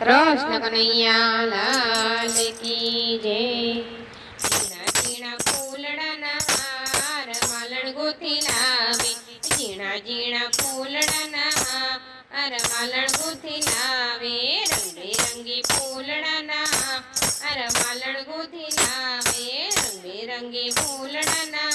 કૃષ્ણ કનૈયા લાલ કી જય। ઝીણા ઝીણા ફૂલડાના હાર માલણ ગોતી લાવે, ઝીણા ઝીણા ફૂલડાના હાર માલણ ગોતી લાવે, રંગબેરંગી ફૂલડાના હાર માલણ ગોતી લાવે, રંગબેરંગી ફૂલડાના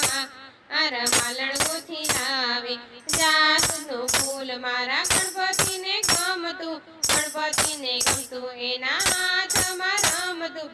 હાર માલણ ગોતી લાવે। જાસૂદનું ફૂલ મારા ગણપતિને ગમતું, ગણપતિને ગમતું એના હાથમાં રમતું,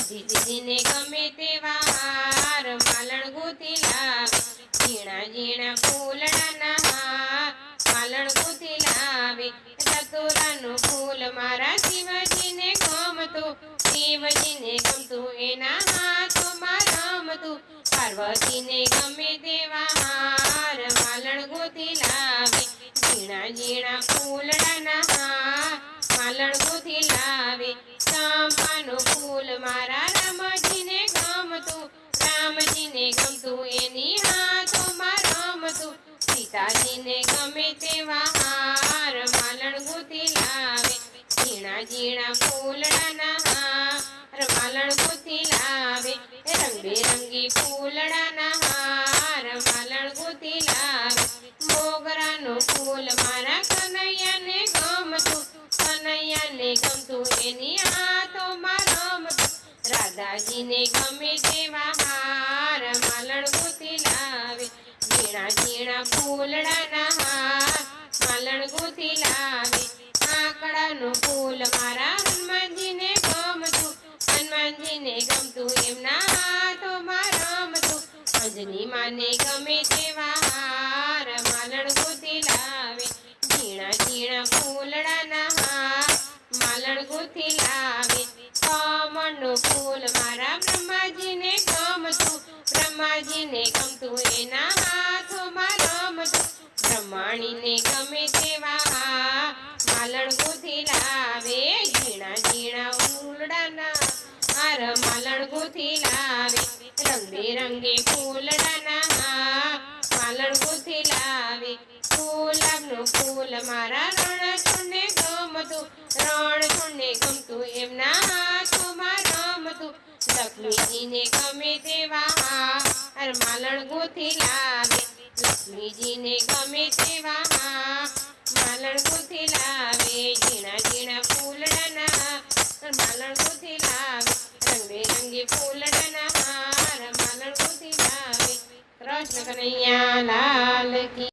દીદીને ગમે તેવા હાર માલણ ગોતી લાવે, ઝીણા ઝીણા ફૂલડાના હાર માલણ ગોતી લાવે। ધતુરાનું ફૂલ મારા શિવજીને ગમતું, શિવજીને ગમતું એના હાથમાં રમતું, પાર્વતીને ગમે તેવા હાર માલણ ગોતી લાવે, ઝીણા ઝીણા ફૂલડાના હાર માલણ ગોતી લાવે। ચંપાનું ફૂલ મારા રામજીને ગમતું, રામજીને ગમતું એની હાથોમાં રમતું, સીતાજીને ગમે તેવા હાર માલણ ગોતી લાવે, ઝીણા ઝીણા ફૂલડાના હાર માલણ ગોતી લાવે, રંગબેરંગી ફૂલડાના હાર માલણ ગોતી લાવે। મોગરાનું ફૂલ મારા કનૈયાને ગમતું, કનૈયાને ગમતું એની હાથોમાં રમતું, રાધાજીને ગમે તેવા હાર માલણ ગોતી લાવે, ઝીણા ઝીણા ફૂલડાના હાર માલણ ગોતી લાવે। આંકડાનું ફૂલ મારા હનુમાનજીને ગમતું, હનુમાનજીને ગમતું એમના હાથોમાં રમતું, અંજની માને ગમે તેવા હાર માલણ ગોતી લાવે, ઝીણા ઝીણા ફૂલડાના હાર માલણ ગોતી લાવે। કમળનું ફૂલ મારા બ્રહ્માજીને ગમતું, બ્રહ્માજીને ગમતું એના હાથોમાં રમતું, બ્રહ્માણીને ગમે તેવા હાર માલણ ગોતી લાવે, ઝીણા ઝીણા ફૂલડાના હાર માલણ ગોતી લાવે, રંગબેરંગી ફૂલડાના હાર માલણ ગોતી લાવે। ગુલાબનું ફૂલ મારા રણછોડને ગમતું, રણછોડને ગમતું એમના હાથોમાં રમતું, લક્ષ્મીજીને ગમે તેવા હાર માલણ ગોતી લાવે, લક્ષ્મીજીને ગમે તેવા હાર માલણ ગોતી લાવે, ઝીણા ઝીણા ફૂલડાના હાર માલણ ગોતી લાવે, રંગબેરંગી ફૂલડાના હાર માલણ ગોતી લાવે। કૃષ્ણ કનૈયા લાલ